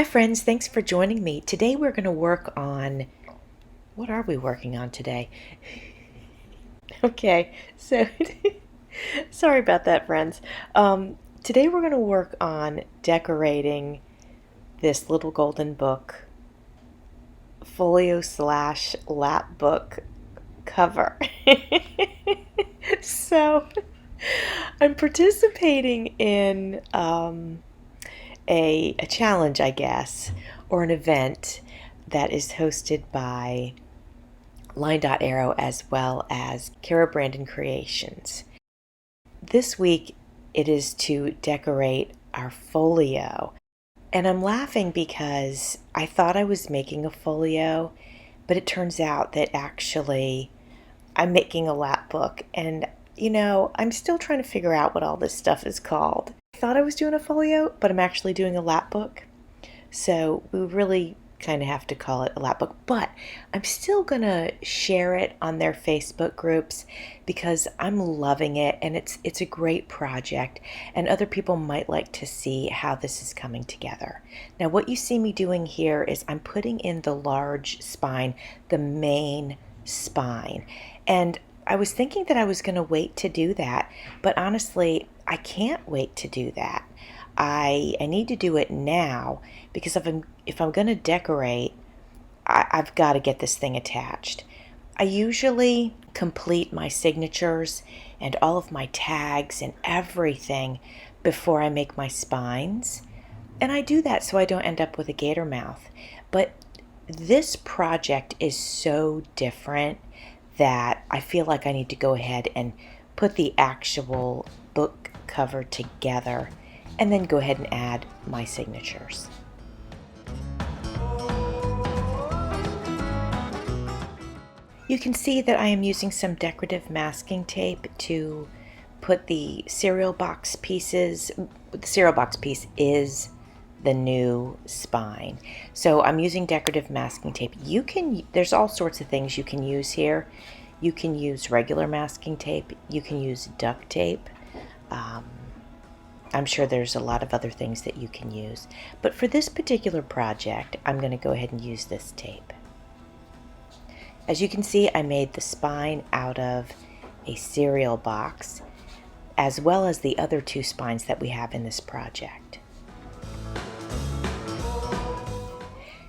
Hi friends, thanks for joining me. Today we're going to work on, what are we working on today? Okay, so sorry about that friends. Today we're going to work on decorating this little golden book folio slash lapbook cover. So I'm participating in a challenge, I guess, or an event that is hosted by Line.Arrow as well as Cara Brandon Creations. This week it is to decorate our folio. And I'm laughing because I thought I was making a folio, but it turns out that actually I'm making a lapbook. And I'm still trying to figure out what all this stuff is called. I thought I was doing a folio, but I'm actually doing a lapbook. So we really kind of have to call it a lapbook, but I'm still gonna share it on their Facebook groups because I'm loving it and it's a great project and other people might like to see how this is coming together. Now what you see me doing here is I'm putting in the large spine, the main spine, and I was thinking that I was going to wait to do that, but honestly I can't wait to do that. I need to do it now because if I'm going to decorate, I've got to get this thing attached. I usually complete my signatures and all of my tags and everything before I make my spines. And I do that so I don't end up with a gator mouth. But this project is so different that I feel like I need to go ahead and put the actual book cover together and then go ahead and add my signatures. You can see that I am using some decorative masking tape to put the cereal box pieces. The cereal box piece is the new spine. So I'm using decorative masking tape. There's all sorts of things you can use here. You can use regular masking tape. You can use duct tape. I'm sure there's a lot of other things that you can use. But for this particular project, I'm going to go ahead and use this tape. As you can see, I made the spine out of a cereal box, as well as the other two spines that we have in this project.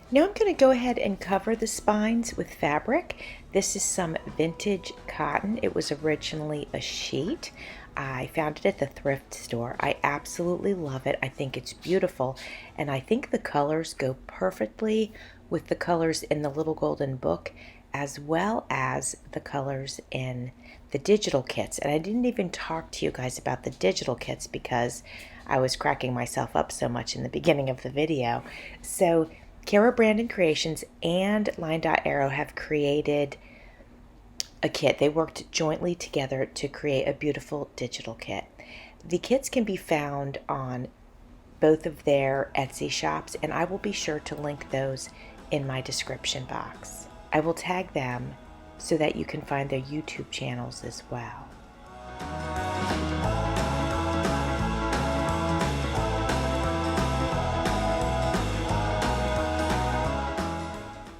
Now I'm going to go ahead and cover the spines with fabric. This is some vintage cotton. It was originally a sheet. I found it at the thrift store. I absolutely love it. I think it's beautiful, and I think the colors go perfectly with the colors in the little golden book as well as the colors in the digital kits. And I didn't even talk to you guys about the digital kits because I was cracking myself up so much in the beginning of the video. So Cara Brandon Creations and Line.Arrow have created a kit. They worked jointly together to create a beautiful digital kit. The kits can be found on both of their Etsy shops, and I will be sure to link those in my description box. I will tag them so that you can find their YouTube channels as well.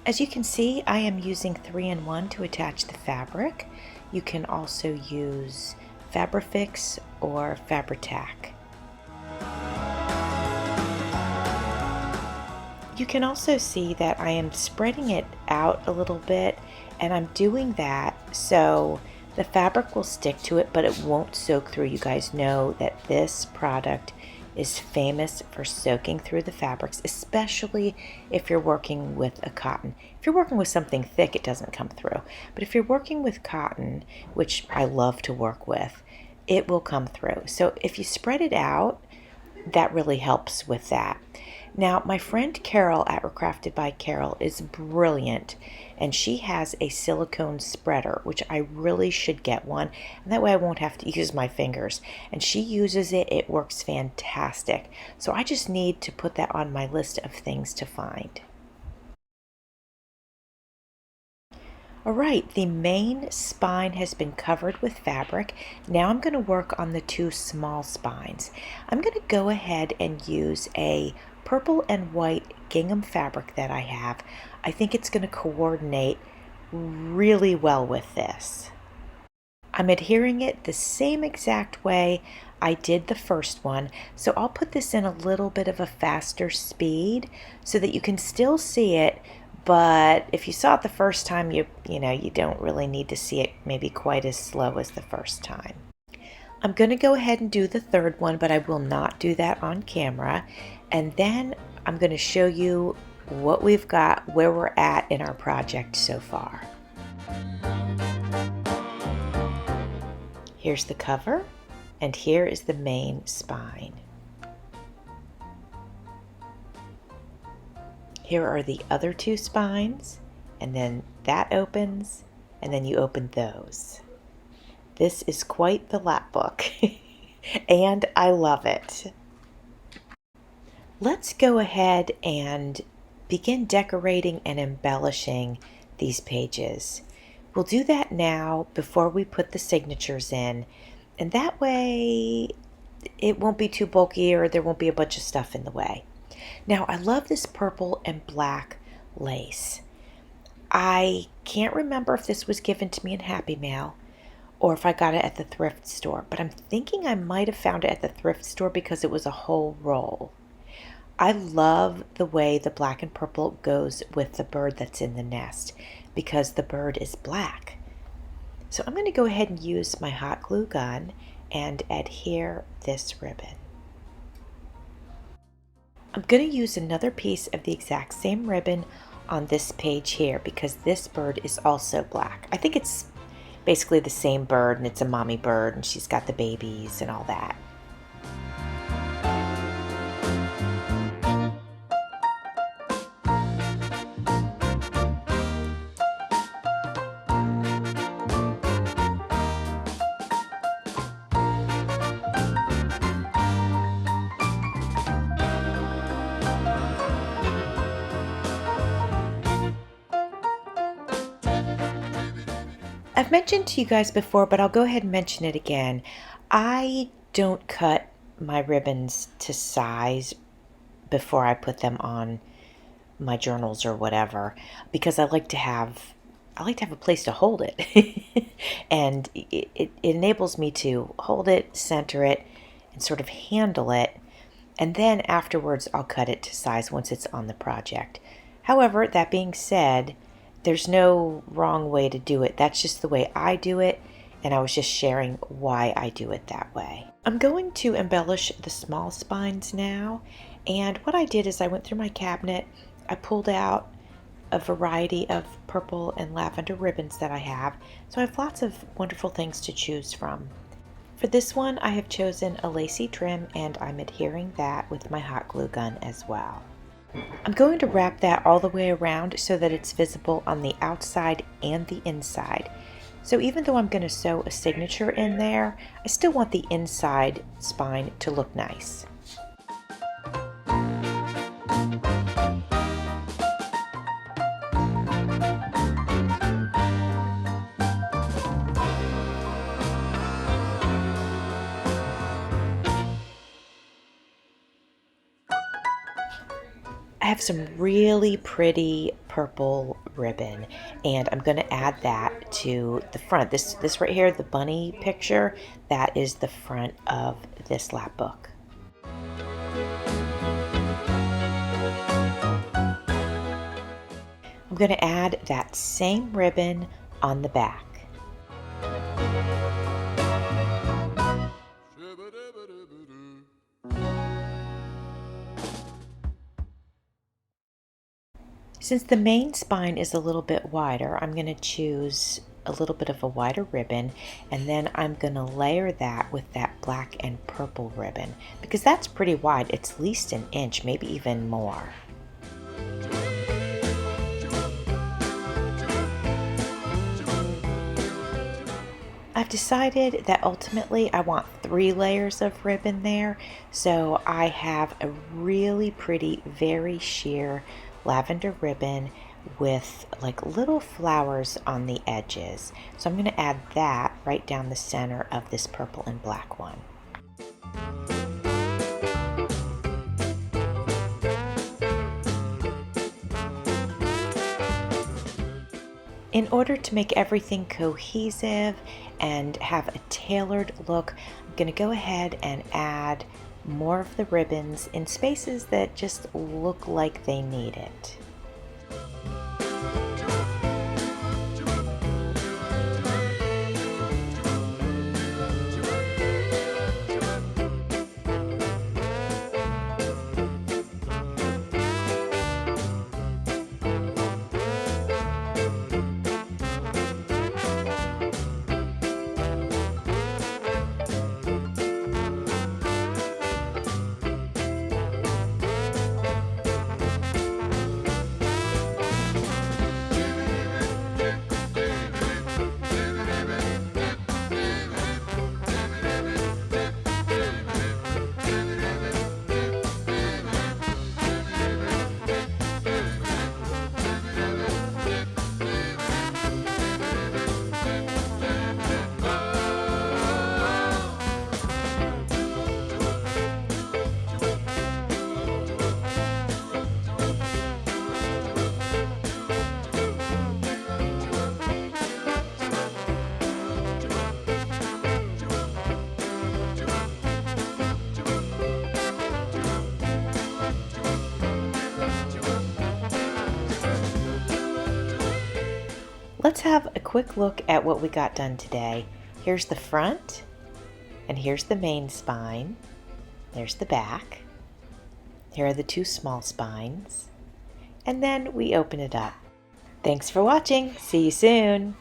As you can see, I am using 3-in-1 to attach the fabric. You can also use Fabrifix or Fabri-Tac. You can also see that I am spreading it out a little bit, and I'm doing that so the fabric will stick to it, but it won't soak through. You guys know that this product is famous for soaking through the fabrics, especially if you're working with a cotton. If you're working with something thick, it doesn't come through. But if you're working with cotton, which I love to work with, it will come through. So if you spread it out, that really helps with that. Now, my friend Carol at Recrafted by Carol is brilliant, and she has a silicone spreader, which I really should get one, and that way I won't have to use my fingers. And she uses it. It works fantastic. So I just need to put that on my list of things to find. Alright, the main spine has been covered with fabric. Now I'm going to work on the two small spines. I'm going to go ahead and use a purple and white gingham fabric that I have, I think it's going to coordinate really well with this. I'm adhering it the same exact way I did the first one, so I'll put this in a little bit of a faster speed so that you can still see it, but if you saw it the first time, you don't really need to see it maybe quite as slow as the first time. I'm going to go ahead and do the third one, but I will not do that on camera. And then I'm going to show you what we've got, where we're at in our project so far. Here's the cover, and here is the main spine. Here are the other two spines, and then that opens, and then you open those. This is quite the lapbook, and I love it. Let's go ahead and begin decorating and embellishing these pages. We'll do that now before we put the signatures in, and that way it won't be too bulky or there won't be a bunch of stuff in the way. Now, I love this purple and black lace. I can't remember if this was given to me in Happy Mail or if I got it at the thrift store, but I'm thinking I might have found it at the thrift store because it was a whole roll. I love the way the black and purple goes with the bird that's in the nest because the bird is black. So I'm going to go ahead and use my hot glue gun and adhere this ribbon. I'm going to use another piece of the exact same ribbon on this page here because this bird is also black. I think it's basically the same bird, and it's a mommy bird, and she's got the babies and all that. I've mentioned to you guys before, but I'll go ahead and mention it again. I don't cut my ribbons to size before I put them on my journals or whatever because I like to have a place to hold it. And it enables me to hold it, center it, and sort of handle it. And then afterwards I'll cut it to size once it's on the project. However, that being said, there's no wrong way to do it. That's just the way I do it, and I was just sharing why I do it that way. I'm going to embellish the small spines now, and what I did is I went through my cabinet, I pulled out a variety of purple and lavender ribbons that I have, so I have lots of wonderful things to choose from. For this one, I have chosen a lacy trim, and I'm adhering that with my hot glue gun as well. I'm going to wrap that all the way around so that it's visible on the outside and the inside. So even though I'm going to sew a signature in there, I still want the inside spine to look nice. I have some really pretty purple ribbon, and I'm going to add that to the front. This right here, the bunny picture, that is the front of this lapbook. I'm going to add that same ribbon on the back. Since the main spine is a little bit wider, I'm going to choose a little bit of a wider ribbon, and then I'm going to layer that with that black and purple ribbon because that's pretty wide. It's at least an inch, maybe even more. I've decided that ultimately I want 3 layers of ribbon there, so I have a really pretty, very sheer lavender ribbon with like little flowers on the edges. So I'm going to add that right down the center of this purple and black one. In order to make everything cohesive and have a tailored look, I'm going to go ahead and add more of the ribbons in spaces that just look like they need it. Let's have a quick look at what we got done today. Here's the front, and here's the main spine. There's the back. Here are the two small spines. And then we open it up. Thanks for watching. See you soon.